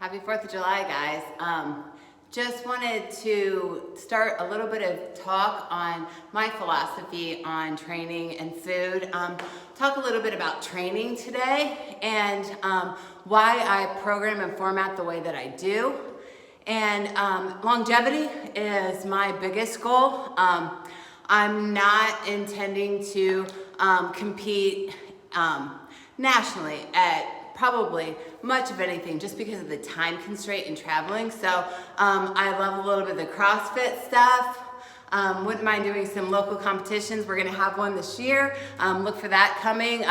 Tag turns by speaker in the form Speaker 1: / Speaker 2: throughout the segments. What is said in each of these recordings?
Speaker 1: Happy 4th of July, guys. Just wanted to start a little bit of talk on my philosophy on training and food. Talk a little bit about training today and why I program and format the way that I do. And longevity is my biggest goal. I'm not intending to compete nationally at probably much of anything just because of the time constraint in traveling. So I love a little bit of the CrossFit stuff. Wouldn't mind doing some local competitions. We're gonna have one this year. Look for that coming,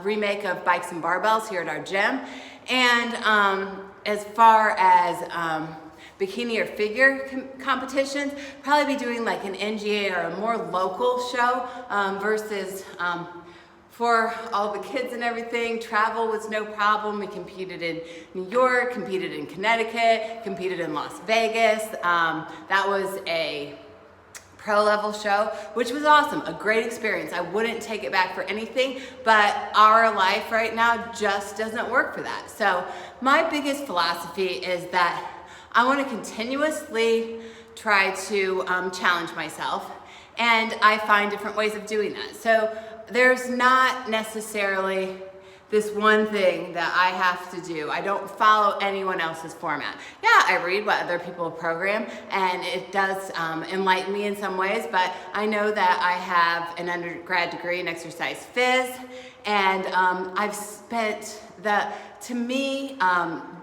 Speaker 1: remake of Bikes and Barbells here at our gym. And as far as bikini or figure competitions, probably be doing like an NGA or a more local show versus for all the kids and everything. Travel was no problem. We competed in New York, competed in Connecticut, competed in Las Vegas. That was a pro level show, which was awesome, a great experience. I wouldn't take it back for anything, but our life right now just doesn't work for that. So my biggest philosophy is that I want to continuously try to challenge myself, and I find different ways of doing that. So there's not necessarily this one thing that I have to do. I don't follow anyone else's format. Yeah, I read what other people program, and it does enlighten me in some ways, but I know that I have an undergrad degree in exercise phys, and I've spent to me,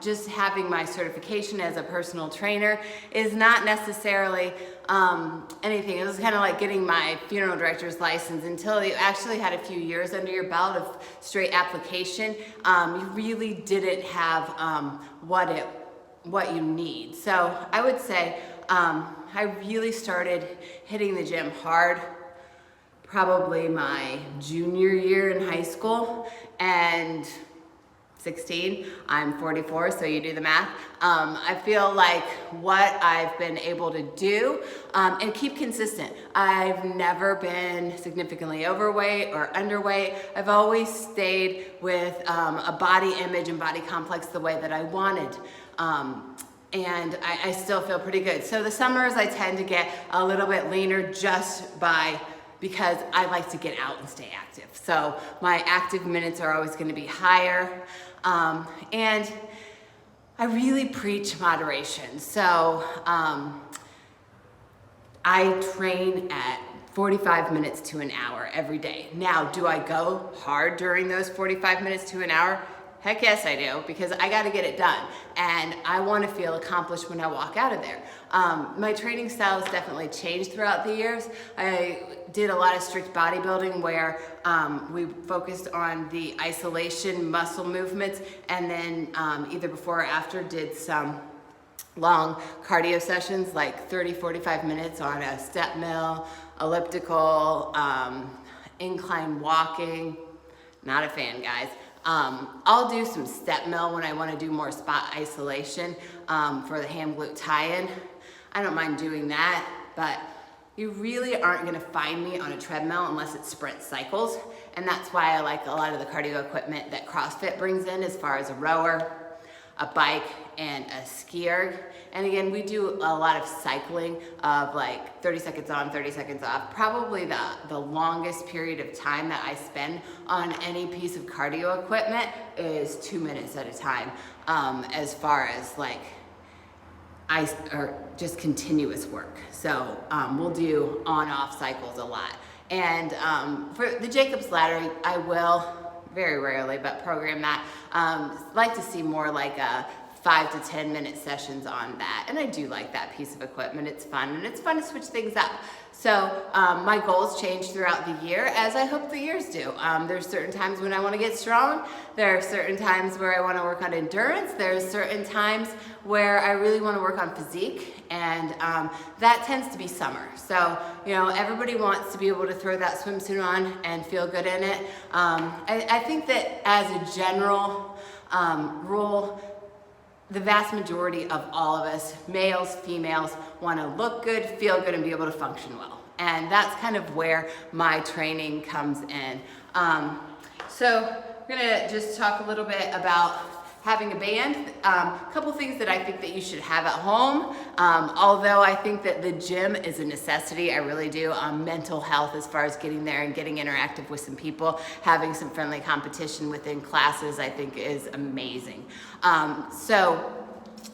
Speaker 1: just having my certification as a personal trainer is not necessarily anything. It was kind of like getting my funeral director's license. Until you actually had a few years under your belt of straight application, you really didn't have what you need. So I would say I really started hitting the gym hard probably my junior year in high school, and 16, I'm 44, so you do the math. I feel like what I've been able to do and keep consistent. I've never been significantly overweight or underweight. I've always stayed with a body image and body complex the way that I wanted. And I still feel pretty good. So the summers I tend to get a little bit leaner because I like to get out and stay active. So my active minutes are always gonna be higher. And I really preach moderation. So I train at 45 minutes to an hour every day. Now, do I go hard during those 45 minutes to an hour? Heck yes I do, because I gotta get it done. And I wanna feel accomplished when I walk out of there. My training style has definitely changed throughout the years. I did a lot of strict bodybuilding where we focused on the isolation muscle movements, and then either before or after did some long cardio sessions like 30, 45 minutes on a step mill, elliptical, incline walking. Not a fan, guys. I'll do some step mill when I want to do more spot isolation for the ham glute tie-in. I don't mind doing that, but you really aren't going to find me on a treadmill unless it's sprint cycles, and that's why I like a lot of the cardio equipment that CrossFit brings in, as far as a rower, a bike, and a skier. And again, we do a lot of cycling of like 30 seconds on, 30 seconds off. Probably the longest period of time that I spend on any piece of cardio equipment is 2 minutes at a time, as far as like or just continuous work. So we'll do on-off cycles a lot. And for the Jacob's Ladder, I will, very rarely, but program that. Like to see more like a 5 to 10 minute sessions on that. And I do like that piece of equipment. It's fun, and it's fun to switch things up. So my goals change throughout the year, as I hope the years do. There's certain times when I want to get strong. There are certain times where I want to work on endurance. There's certain times where I really want to work on physique, and that tends to be summer. So, you know, everybody wants to be able to throw that swimsuit on and feel good in it. I think that as a general rule, the vast majority of all of us, males, females, want to look good, feel good, and be able to function well. And that's kind of where my training comes in. So we're gonna just talk a little bit about having a band. A couple things that I think that you should have at home. Although I think that the gym is a necessity, I really do. Mental health as far as getting there and getting interactive with some people, having some friendly competition within classes, I think is amazing. So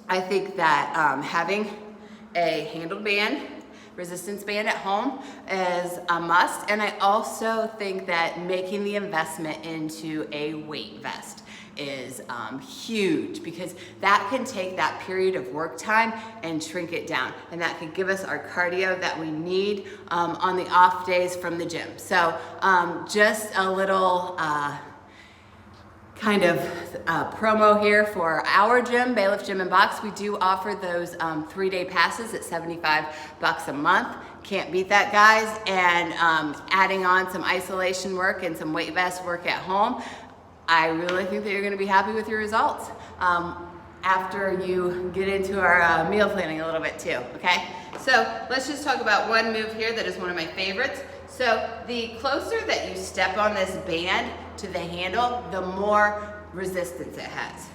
Speaker 1: I think that having a handled band, resistance band at home is a must. And I also think that making the investment into a weight vest is huge, because that can take that period of work time and shrink it down, and that can give us our cardio that we need on the off days from the gym. So just a little kind of promo here for our gym, Bailiff Gym and Box. We do offer those 3-day passes at $75 a month. Can't beat that, guys. And adding on some isolation work and some weight vest work at home, I really think that you're gonna be happy with your results after you get into our meal planning a little bit too, okay? So let's just talk about one move here that is one of my favorites. So the closer that you step on this band to the handle, the more resistance it has.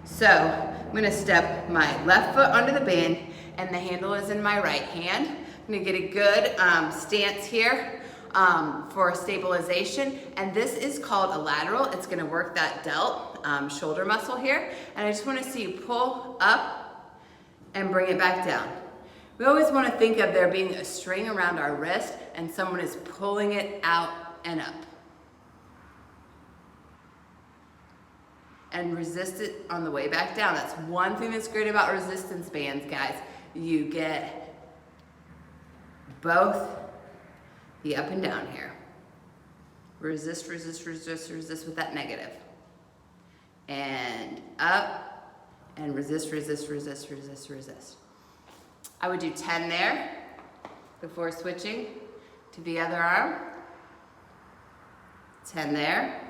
Speaker 1: So I'm gonna step my left foot under the band and the handle is in my right hand. I'm gonna get a good stance here for stabilization, and this is called a lateral. It's gonna work that delt shoulder muscle here, and I just wanna see you pull up and bring it back down. We always wanna think of there being a string around our wrist and someone is pulling it out and up. And resist it on the way back down. That's one thing that's great about resistance bands, guys. You get both the up and down here. Resist, resist, resist, resist with that negative. And up, and resist, resist, resist, resist, resist. I would do 10 there before switching to the other arm. 10 there.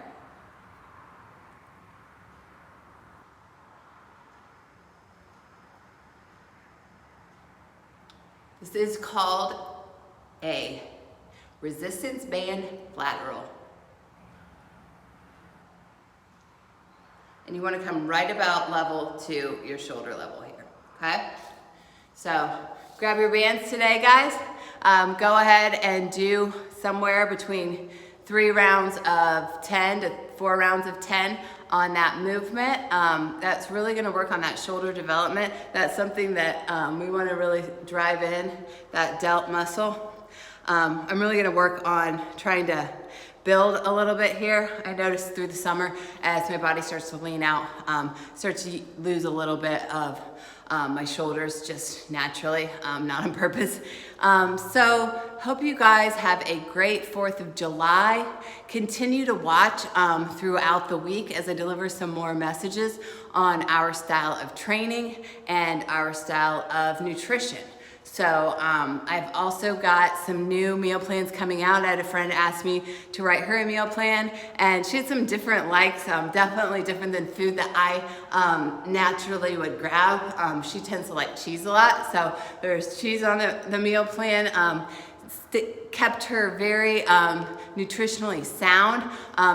Speaker 1: This is called a resistance band lateral. And you want to come right about level to your shoulder level here, okay? So grab your bands today, guys. Go ahead and do somewhere between 3 rounds of 10 to 4 rounds of 10 on that movement. That's really gonna work on that shoulder development. That's something that we wanna really drive in, that delt muscle. I'm really gonna work on trying to build a little bit here. I noticed through the summer, as my body starts to lean out, starts to lose a little bit of my shoulders just naturally, not on purpose. So hope you guys have a great 4th of July. Continue to watch throughout the week as I deliver some more messages on our style of training and our style of nutrition. So I've also got some new meal plans coming out. I had a friend ask me to write her a meal plan, and she had some different likes, definitely different than food that I naturally would grab. She tends to like cheese a lot, so there's cheese on the meal plan. Kept her very nutritionally sound.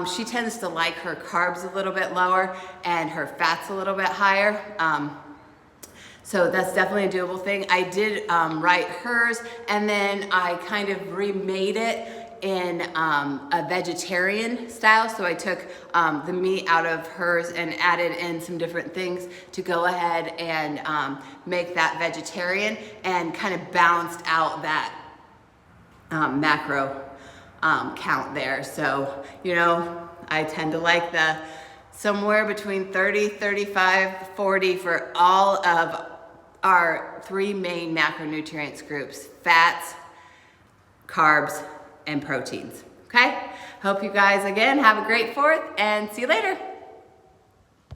Speaker 1: She tends to like her carbs a little bit lower and her fats a little bit higher. So that's definitely a doable thing. I did write hers, and then I kind of remade it in a vegetarian style. So I took the meat out of hers and added in some different things to go ahead and make that vegetarian, and kind of balanced out that macro count there. So, you know, I tend to like the somewhere between 30, 35, 40 for all of our 3 main macronutrients groups: fats, carbs, and proteins. Okay? Hope you guys again have a great 4th, and see you later.